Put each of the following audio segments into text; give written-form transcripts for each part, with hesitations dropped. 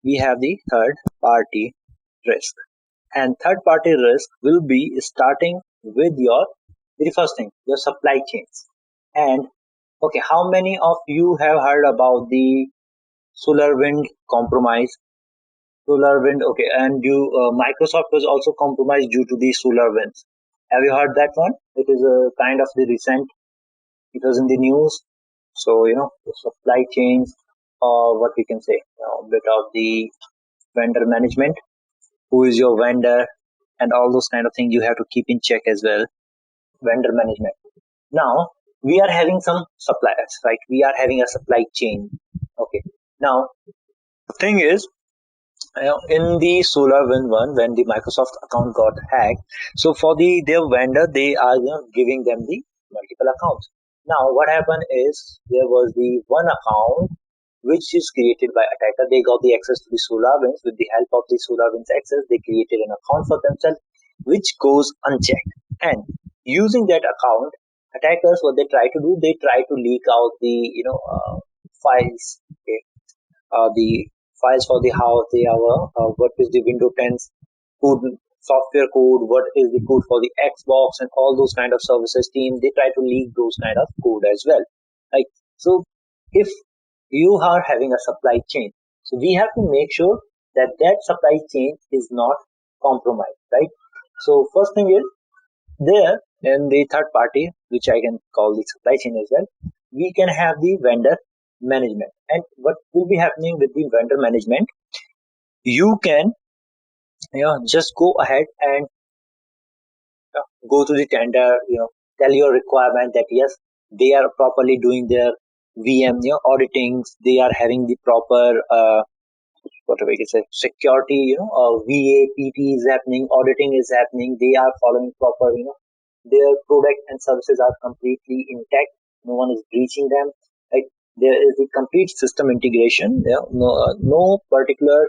we have the third party risk. And third party risk will be starting with your very first thing, your supply chains. And okay, how many of you have heard about the solar wind compromise? Solar wind, okay, and Microsoft was also compromised due to the solar winds. Have you heard that one? It is a kind of the recent. It was in the news. So the supply chains, or what we can say, a bit of the vendor management. Who is your vendor, and all those kind of things you have to keep in check as well. Vendor management. Now we are having some suppliers, right? We are having a supply chain. Okay. Now the thing is, in the SolarWinds one, when the Microsoft account got hacked, so for their vendor, they are giving them the multiple accounts. Now what happened is, there was the one account which is created by attacker. They got the access to the SolarWinds. With the help of the SolarWinds access, they created an account for themselves which goes unchecked. And using that account, attackers, what they try to do, they try to leak out the files. Okay, the files for the house, they have what is the Windows 10's code, software code, what is the code for the Xbox, and all those kind of services team. They try to leak those kind of code as well. Right. So if you are having a supply chain, so we have to make sure that that supply chain is not compromised, right? So first thing is, there in the third party, which I can call the supply chain as well, we can have the vendor management. And what will be happening with the vendor management, you can just go ahead and go to the tender, tell your requirement that yes, they are properly doing their VM auditings, they are having the proper whatever you can say, security, VAPT is happening, auditing is happening, they are following proper, their product and services are completely intact, no one is breaching them, right? There is the complete system integration, no particular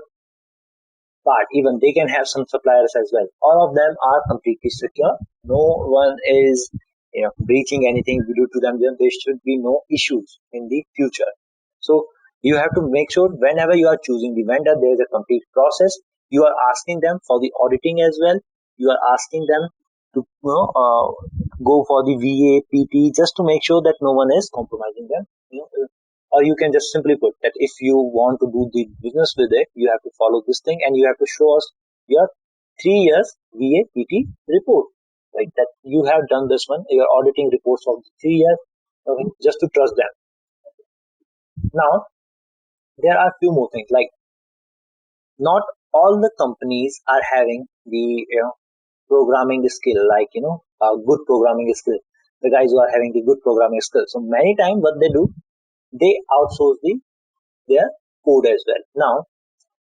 part, even they can have some suppliers as well. All of them are completely secure. No one is breaching anything due to them. There should be no issues in the future. So you have to make sure whenever you are choosing the vendor, there is a complete process. You are asking them for the auditing as well. You are asking them to go for the VAPT, just to make sure that no one is compromising them. Or you can just simply put that if you want to do the business with it, you have to follow this thing, and you have to show us your 3 years VAPT report, like that you have done this one, your auditing reports of 3 years, okay, just to trust them. Now there are few more things, like not all the companies are having the programming skill, like good programming skill, the guys who are having the good programming skill. So many times what they do, they outsource their code as well. Now,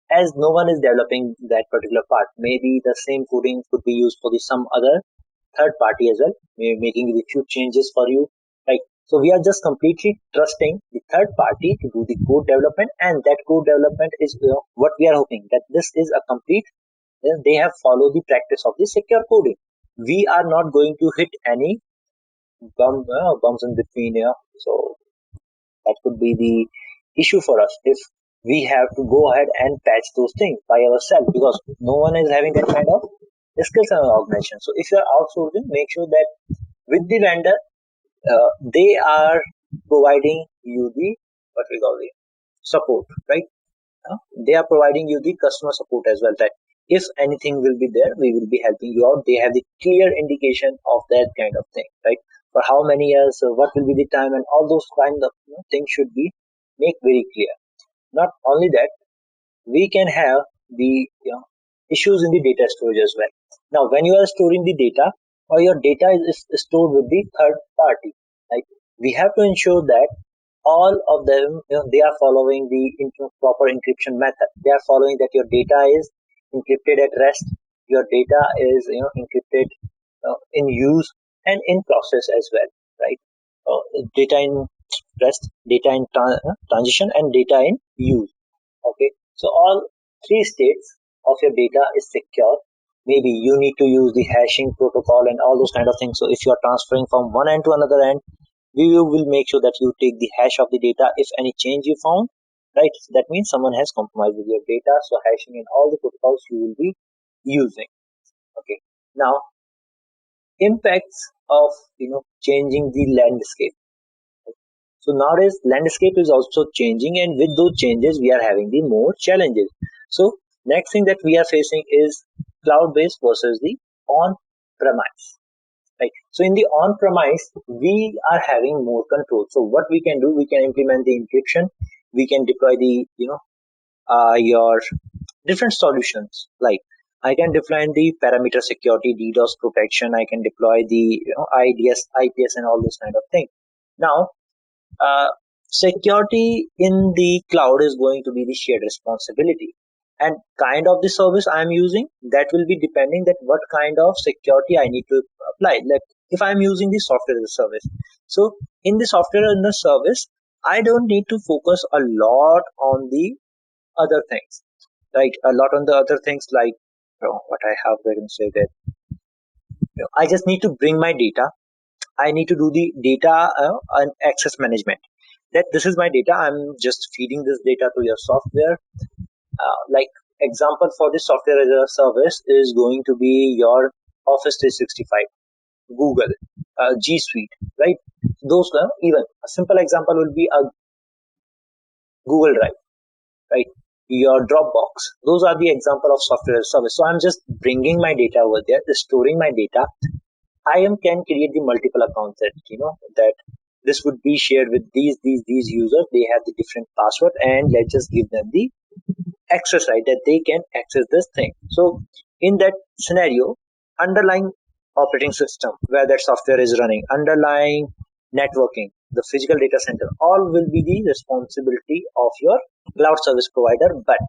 as no one is developing that particular part, maybe the same coding could be used for some other third party as well, maybe making the few changes for you, right? So we are just completely trusting the third party to do the code development, and that code development is what we are hoping that this is a complete. They have followed the practice of the secure coding. We are not going to hit any bumps in between here. So that could be the issue for us if we have to go ahead and patch those things by ourselves, because no one is having that kind of skills in our organization. So if you are outsourcing, make sure that with the vendor, they are providing you the what we call the support, right? They are providing you the customer support as well, that if anything will be there, we will be helping you out. They have the clear indication of that kind of thing, right? For how many years, what will be the time, and all those kind of things should be made very clear. Not only that, we can have the issues in the data storage as well. Now, when you are storing the data, or your data is stored with the third party, like we have to ensure that all of them, they are following the proper encryption method. They are following that your data is encrypted at rest, your data is encrypted in use and in process as well, right? Data in rest, data in transition, and data in use. Okay, so all three states of your data is secure. Maybe you need to use the hashing protocol and all those kind of things. So if you are transferring from one end to another end, we will make sure that you take the hash of the data if any change you found, right? So that means someone has compromised with your data, so hashing and all the protocols you will be using. Okay. Now, impacts of changing the landscape. So nowadays landscape is also changing, and with those changes we are having the more challenges. So next thing that we are facing is cloud based versus the on premise, right? So in the on premise we are having more control. So what we can do, we can implement the encryption, we can deploy the your different solutions. Like I can deploy the parameter security, DDoS protection, I can deploy the IDS, IPS and all those kind of things. Now uh, security in the cloud is going to be the shared responsibility, and kind of the service I'm using, that will be depending that what kind of security I need to apply. Like if I'm using the software as a service, so in the software as a service I don't need to focus a lot on the other things, right? A lot on the other things, like what I have written say that I just need to bring my data. I need to do the data and access management. That this is my data. I'm just feeding this data to your software. Like example for this software as a service is going to be your Office 365, Google, G Suite, right? Those even a simple example will be a Google Drive, right? Your Dropbox. Those are the example of software as a service. So I'm just bringing my data over there, storing my data. I am can create the multiple accounts that that this would be shared with these users. They have the different password, and let's just give them the access, right, that they can access this thing. So in that scenario, underlying operating system where that software is running, underlying networking, the physical data center, all will be the responsibility of your cloud service provider. But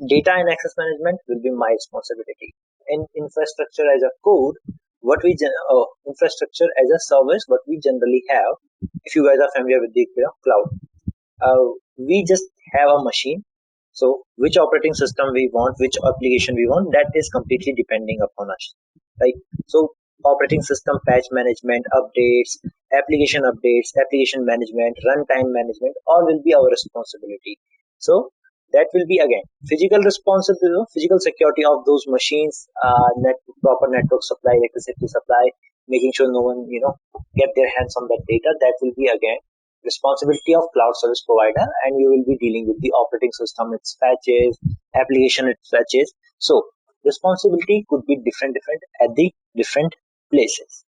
data and access management will be my responsibility. In infrastructure as a code, what we infrastructure as a service, what we generally have, if you guys are familiar with the cloud, we just have a machine. So which operating system we want, which application we want, that is completely depending upon us, right? So operating system patch management, updates, application management, runtime management, all will be our responsibility. So that will be again physical responsibility, physical security of those machines, proper network supply, electricity supply, making sure no one get their hands on that data. That will be again responsibility of cloud service provider, and you will be dealing with the operating system, its patches, application, its patches. So responsibility could be different at the different places.